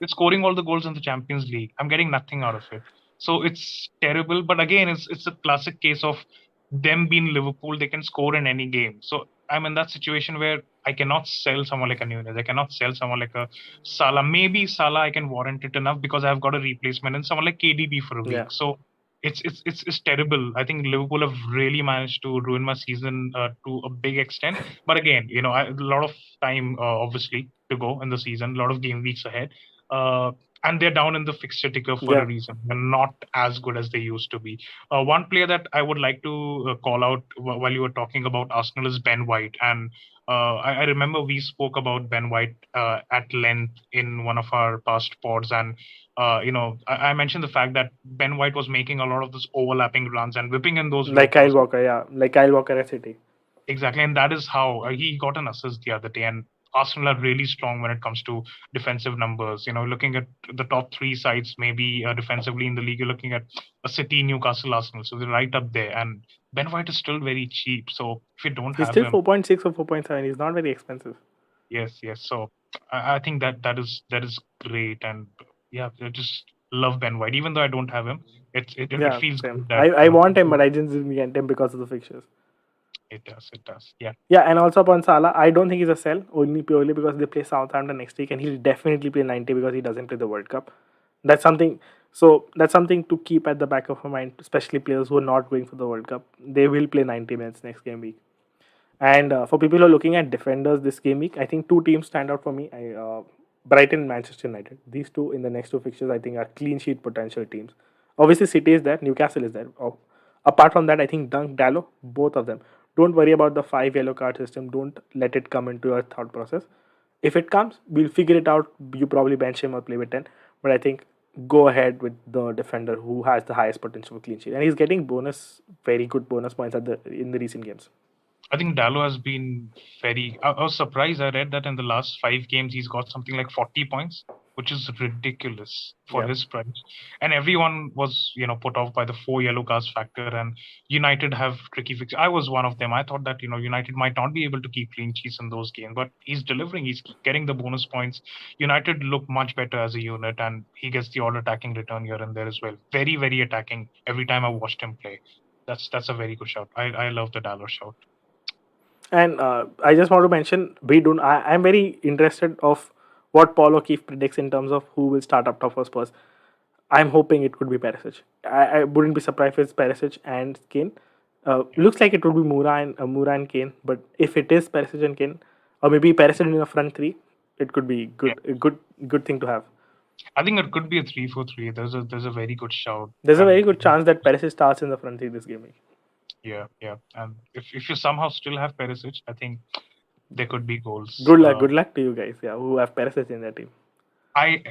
It's scoring all the goals in the Champions League. I'm getting nothing out of it. So it's terrible. But again, it's a classic case of them being Liverpool. They can score in any game. So I'm in that situation where I cannot sell someone like a Nunez. I cannot sell someone like a Salah. Maybe Salah I can warrant it enough because I've got a replacement and someone like KDB for a Yeah. week. So it's terrible. I think Liverpool have really managed to ruin my season to a big extent. But again, a lot of time obviously to go in the season, a lot of game weeks ahead. Uh, and they're down in the fixture ticker for a Yeah. reason. They're not as good as they used to be. One player that I would like to call out while you were talking about Arsenal is Ben White. And I remember we spoke about Ben White at length in one of our past pods. And, I mentioned the fact that Ben White was making a lot of those overlapping runs and whipping in those low Like Kyle crosses. Walker, yeah. Like Kyle Walker at City. Exactly, and that is how he got an assist the other day. And Arsenal are really strong when it comes to defensive numbers. Looking at the top three sides, maybe defensively in the league, you're looking at a City, Newcastle, Arsenal. So they're right up there. And Ben White is still very cheap. So if you don't He's have still him, 4.6 or 4.7. He's not very expensive. yes, yes. So I think that is great. And yeah, I just love Ben White. Even though I don't have him, it Yeah, feels same. good I, that I want him, people, but I just didn't get him because of the fixtures. it does. Yeah. Yeah, and also upon Salah, I don't think he's a sell, only purely because they play Southampton next week, and he'll definitely play 90 because he doesn't play the World Cup. That's something. So that's something to keep at the back of your mind, especially players who are not going for the World Cup. They will play 90 minutes next game week. And for people who are looking at defenders this game week, I think two teams stand out for me. Brighton and Manchester United. These two in the next two fixtures, I think, are clean sheet potential teams. Obviously, City is there, Newcastle is there. Apart from that, I think Dunk, Dallo, both of them. Don't worry about the 5 yellow card system. Don't let it come into your thought process. If it comes, we'll figure it out. You probably bench him or play with 10. But I think go ahead with the defender who has the highest potential for clean sheet. And he's getting very good bonus points in the recent games. I think Dallo has been very. I was surprised. I read that in the last 5 games, he's got something like 40 points, which is ridiculous for Yeah. his price. And everyone was, put off by the 4 yellow cards factor. And United have tricky fixes. I was one of them. I thought that, United might not be able to keep clean sheets in those games, but he's delivering. He's getting the bonus points. United look much better as a unit, and he gets the odd attacking return here and there as well. Very, very attacking every time I watched him play. That's a very good shout. I love the Dallo shout. And I just want to mention we don't. I'm very interested of what Paul O'Keefe predicts in terms of who will start up top for Spurs. I'm hoping it could be Perisic. I wouldn't be surprised if it's Perisic and Kane. Looks like it would be Moura and Kane. But if it is Perisic and Kane, or maybe Perisic in the front three, it could be Yeah. good thing to have. I think it could be a 3-4-3. There's a very good shout, There's a very and good chance that Perisic starts in the front three this game. yeah, yeah. And if you somehow still have Perisic, I think there could be goals. Good luck to you guys. Yeah, who have Perisic in their team. I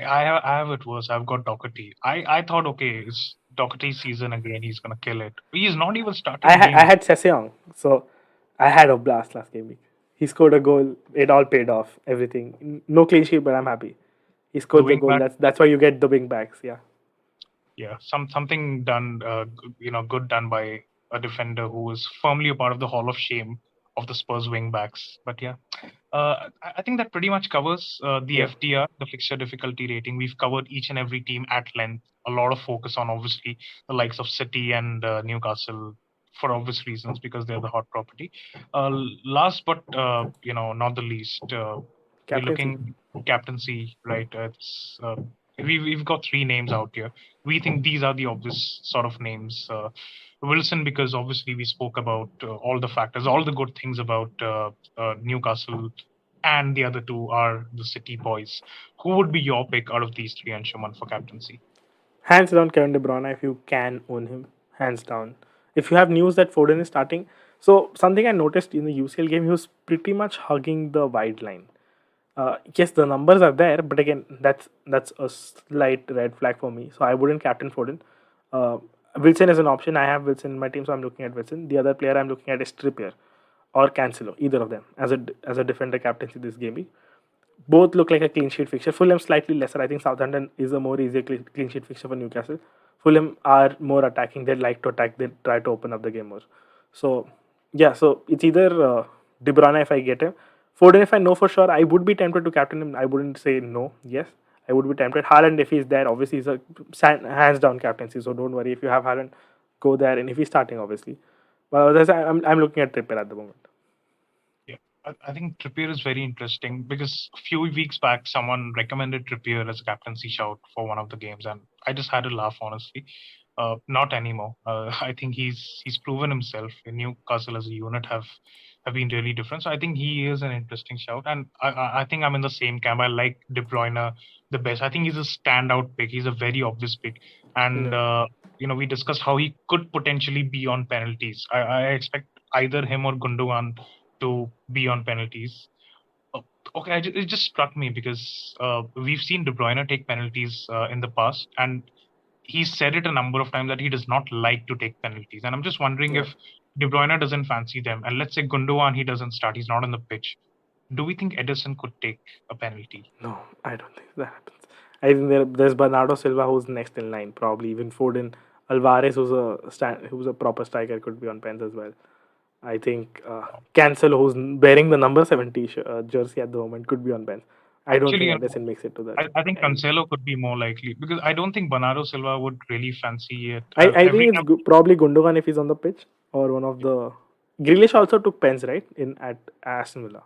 have it worse. I've got Doherty. I thought, okay, it's Doherty's season again. He's gonna kill it. He's not even started I games. had Sesseong, so I had a blast last game week. He scored a goal. It all paid off. Everything. No clean sheet, but I'm happy. He The scored the wing goal. back, That's why you get the wing backs. Yeah. yeah, something done, good done by a defender who is firmly a part of the Hall of Shame of the Spurs wing backs. But yeah, I think that pretty much covers the Yep. FDR, the fixture difficulty rating. We've covered each and every team at length. A lot of focus on obviously the likes of City and Newcastle for obvious reasons because they're the hot property. Last but not the least, we're Captaincy. looking captaincy, right? We've got 3 names out here. We think these are the obvious sort of names. Wilson, because obviously we spoke about all the factors, all the good things about Newcastle, and the other two are the City boys. Who would be your pick out of these three, Anshuman, for captaincy? Hands down, Kevin De Bruyne. If you can own him, hands down. If you have news that Foden is starting, so something I noticed in the UCL game, he was pretty much hugging the wide line. Yes, the numbers are there, but again, that's a slight red flag for me. So I wouldn't captain Foden. Uh, Wilson is an option. I have Wilson in my team, so I'm looking at Wilson. The other player I'm looking at is Trippier or Cancelo, either of them as a defender captaincy this game. Both look like a clean sheet fixture. Fulham slightly lesser. I think Southampton is a more easier clean sheet fixture for Newcastle. Fulham are more attacking. They like to attack. They try to open up the game more. So yeah, so it's either De Bruyne if I get him. Foden if I know for sure. I would be tempted to captain him. I wouldn't say no. Yes, I would be tempted. Haaland if he's there, obviously he's a hands down captaincy. So don't worry if you have Haaland, go there. And if he's starting, obviously. But otherwise, I'm looking at Trippier at the moment. Yeah, I think Trippier is very interesting because a few weeks back, someone recommended Trippier as a captaincy shout for one of the games, and I just had a laugh, honestly. Not anymore. I think he's proven himself. In Newcastle as a unit have been really different. So I think he is an interesting shout, and I think I'm in the same camp. I like De Bruyne the best. I think he's a standout pick. He's a very obvious pick, and Yeah. we discussed how he could potentially be on penalties. I expect either him or Gundogan to be on penalties. Oh, okay, it just struck me because we've seen De Bruyne take penalties in the past, and he's said it a number of times that he does not like to take penalties. And I'm just wondering Yeah. if De Bruyne doesn't fancy them, and let's say Gundogan he doesn't start, he's not on the pitch. Do we think Edison could take a penalty? No, I don't think that happens. I think there's Bernardo Silva who's next in line. Probably even Foden, Alvarez who's a proper striker could be on pens as well. I think Cancelo who's wearing the number 70 jersey at the moment could be on pens. I don't Actually, think Edison makes it to that. I think And Cancelo could be more likely because I don't think Bernardo Silva would really fancy it. I Every think it's time, probably Gundogan if he's on the pitch or one of the. Grealish also took pens right in at Aston Villa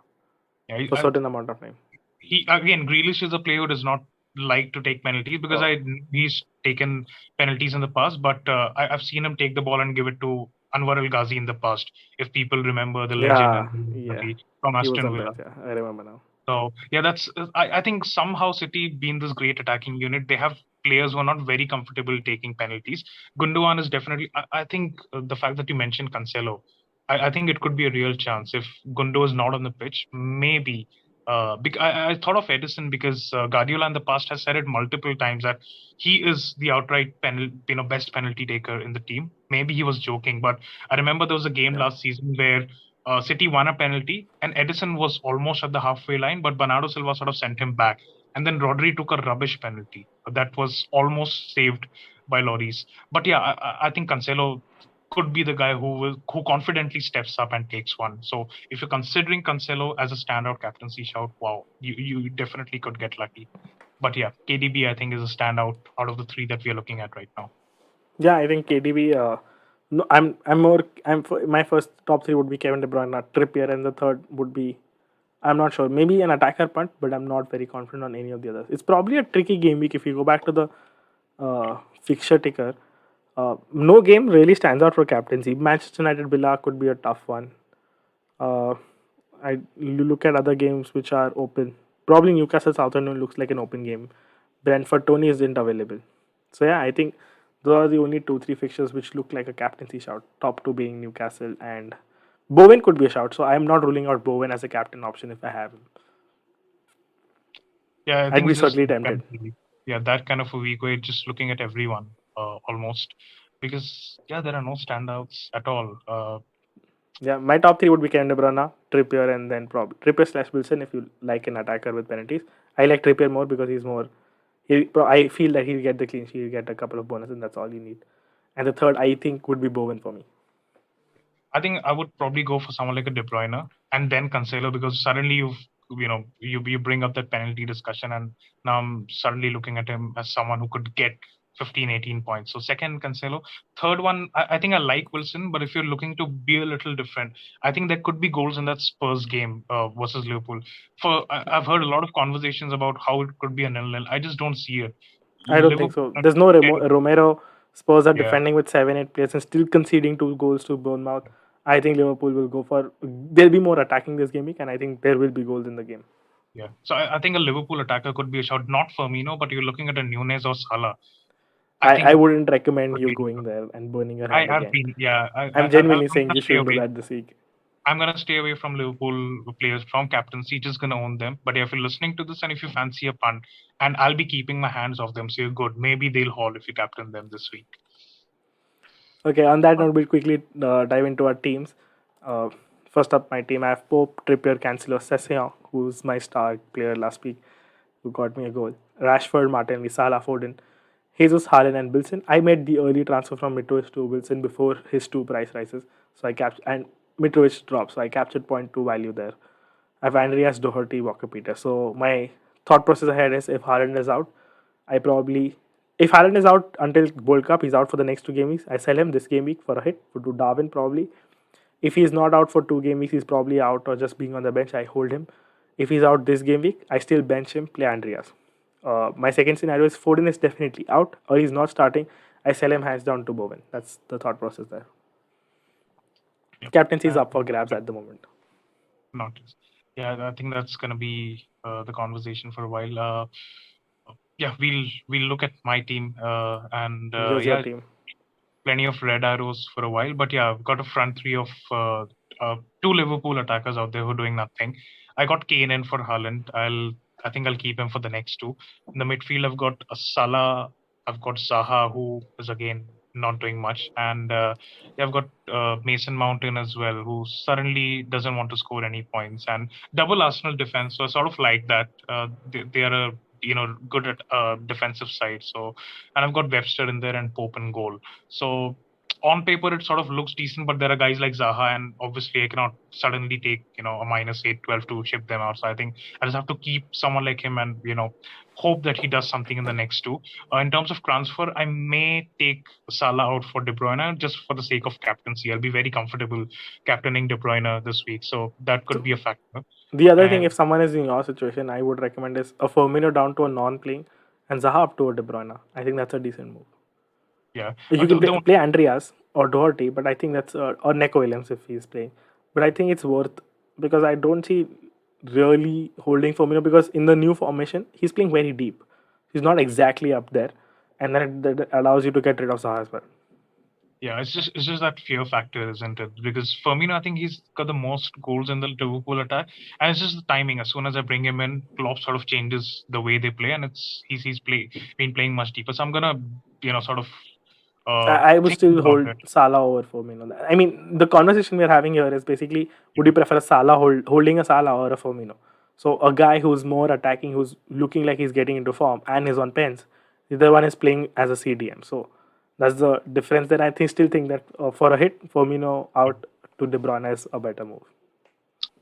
yeah, for certain amount of time. he again Grealish is a player who does not like to take penalties because Oh, he's taken penalties in the past, but I've seen him take the ball and give it to Anwar El Ghazi in the past. If people remember the legend yeah, and yeah. from He was Aston on Villa. pens. Yeah, I remember now. So yeah, that's I think somehow City being this great attacking unit, they have players who are not very comfortable taking penalties. Gundogan is definitely. I think the fact that you mentioned Cancelo, I think it could be a real chance if Gundo is not on the pitch. Maybe. I thought of Edison because Guardiola in the past has said it multiple times that he is the outright best penalty taker in the team. Maybe he was joking, but I remember there was a game Yeah. last season where City won a penalty, and Edison was almost at the halfway line, but Bernardo Silva sort of sent him back. And then Rodri took a rubbish penalty that was almost saved by Lloris. But yeah, I think Cancelo could be the guy who confidently steps up and takes one. So if you're considering Cancelo as a standout captaincy shout, wow, you definitely could get lucky. But yeah, KDB I think is a standout out of the three that we are looking at right now. Yeah, I think KDB. No, I'm more. My first top three would be Kevin De Bruyne, Trippier, and the third would be. I'm not sure. Maybe an attacker punt, but I'm not very confident on any of the others. It's probably a tricky game week if you go back to the fixture ticker. No game really stands out for captaincy. Manchester United Villa could be a tough one. Uh, you look at other games which are open. Probably Newcastle Southampton looks like an open game. Brentford Tony isn't available. So yeah, I think those are the only 2-3 fixtures which look like a captaincy shout. Top two being Newcastle and Bowen could be a shout. So I'm not ruling out Bowen as a captain option if I have him. Yeah, I I'd think be it's just certainly kind tempted. of a week. Yeah, that kind of a week where you're just looking at everyone almost because yeah, there are no standouts at all. Yeah, my top three would be Kevin De Bruyne, Trippier, and then probably Trippier slash Wilson if you like an attacker with penalties. I like Trippier more because he's more. I feel that he'll get the clean sheet, he'll get a couple of bonuses, and that's all you need. And the third, I think, would be Bowen for me. I think I would probably go for someone like a De Bruyne and then Cancelo because suddenly you bring up that penalty discussion and now I'm suddenly looking at him as someone who could get 15, 18 points. So second Cancelo. Third one, I think I like Wilson, but if you're looking to be a little different, I think there could be goals in that Spurs game versus Liverpool. I've heard a lot of conversations about how it could be a 0-0. I just don't see it. I don't think Liverpool so. are There's no terrible. Romero. Spurs are Yeah. defending with 7-8 players and still conceding 2 goals to Bournemouth. I think Liverpool will go for. They'll be more attacking this game week, and I think there will be goals in the game. Yeah. So I think a Liverpool attacker could be a shout, not Firmino, but you're looking at a Nunes or Salah. I I think wouldn't recommend could you be. going there and burning your I hand have again. been, yeah. I'm genuinely I'm saying gonna you stay shouldn't do away. that this week. I'm gonna stay away from Liverpool players from captaincy. Just gonna own them. But if you're listening to this and if you fancy a punt, and I'll be keeping my hands off them, so you're good. Maybe they'll haul if you captain them this week. Okay, on that note, we'll quickly dive into our teams. Uh, First up, my team, I have Pope, Trippier, Cancelo, Session, who's my star player last week, who got me a goal. Rashford, Martinelli, Salah, Foden, Jesus, Haaland, and Wilson. I made the early transfer from Mitrovic to Wilson before his 2 price rises, so I captured and Mitrovic dropped, so I captured point 2 value there. I have Andreas, Doherty, Walker, Peters. So my thought process ahead is if Haaland is out, I probably if Haaland is out until World Cup, he's out for the next 2 game weeks. I sell him this game week for a hit to Darwin probably. If he's not out for 2 game weeks, he's probably out or just being on the bench. I hold him. If he's out this game week, I still bench him, play Andreas. My second scenario is Foden is definitely out or he's not starting. I sell him hands down to Bowen. That's the thought process there. Yep. Captaincy is up for grabs at the moment. Not just. Yeah, I think that's gonna be the conversation for a while. Yeah, we'll look at my team and Use your yeah, team. plenty of red arrows for a while. But yeah, I've got a front three of two Liverpool attackers out there who are doing nothing. I got Kane in for Haaland. I think I'll keep him for the next two. In the midfield, I've got a Salah. I've got Zaha, who is again not doing much, and yeah, I've got Mason Mountain as well, who suddenly doesn't want to score any points. And double Arsenal defense, so I sort of like that. They are a good at defensive side. So, and I've got Webster in there and Pope in goal. So on paper, it sort of looks decent, but there are guys like Zaha, and obviously I cannot suddenly take, a -8, 12 to ship them out. So I think I just have to keep someone like him and, hope that he does something in the next two. In terms of transfer, I may take Salah out for De Bruyne just for the sake of captaincy. I'll be very comfortable captaining De Bruyne this week. So that could So be a factor. the other thing, And if someone is in your situation, I would recommend is a Firmino down to a non-playing and Zaha up to a De Bruyne. I think that's a decent move. yeah, You can play Andreas or Doherty, but I think that's or Neco Williams if he's playing. But I think it's worth because I don't see really holding Firmino because in the new formation he's playing very deep. He's not exactly up there, and then that allows you to get rid of Zaha as well. Yeah, it's just that fear factor, isn't it? Because Firmino, I think he's got the most goals in the Liverpool attack, and it's just the timing. As soon as I bring him in, Klopp sort of changes the way they play, and he's been playing much deeper. So I'm gonna sort of I would thinking still about hold it. Salah over Firmino. I mean, the conversation we're having here is basically, would you prefer a holding a Salah or a Firmino? So a guy who's more attacking, who's looking like he's getting into form, and is on pens. The other one is playing as a CDM. So that's the difference. That I still think that for a hit, Firmino out to De Bruyne is a better move.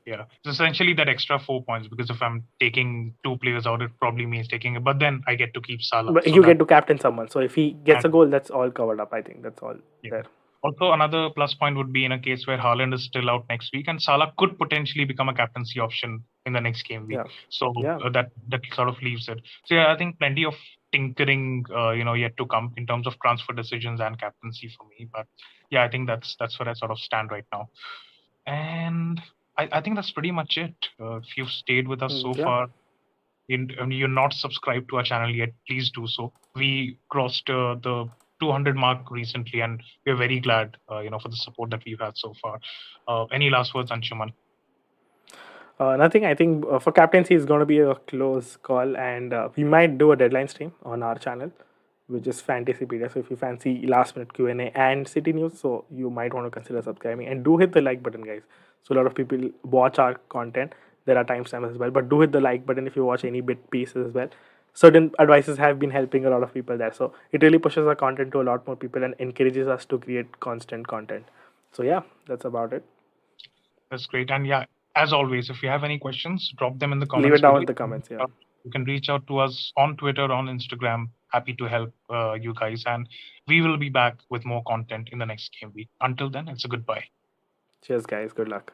Yeah, it's essentially that extra 4 points, because if I'm taking two players out, it probably means taking it. But then I get to keep Salah, But so you that get to captain someone. So if he gets a and goal, that's all covered up. I think that's all yeah. there. Also, another plus point would be in a case where Haaland is still out next week, and Salah could potentially become a captaincy option in the next game week. Yeah, So yeah. that sort of leaves it. So yeah, I think plenty of tinkering, yet to come in terms of transfer decisions and captaincy for me. But yeah, I think that's where I sort of stand right now. And I think that's pretty much it. If you've stayed with us so Yeah. far, and you're not subscribed to our channel yet, please do so. We crossed the 200 mark recently, and we're very glad, for the support that we've had so far. Any last words, Anshuman? Nothing. I think for captaincy is going to be a close call, and we might do a deadline stream on our channel, which is Fantasypedia. So if you fancy last minute Q&A and City news, so you might want to consider subscribing, and do hit the like button, guys. So a lot of people watch our content. There are timestamps as well, but do hit the like button if you watch any bit pieces as well. Certain advices have been helping a lot of people there, so it really pushes our content to a lot more people and encourages us to create constant content. So yeah, that's about it. That's great. And yeah, as always, if you have any questions, drop them in the Leave it comments down below. in the comments. Yeah. You can reach out to us on Twitter, on Instagram. Happy to help you guys. And we will be back with more content in the next game week. Until then, it's a goodbye. Cheers, guys. Good luck.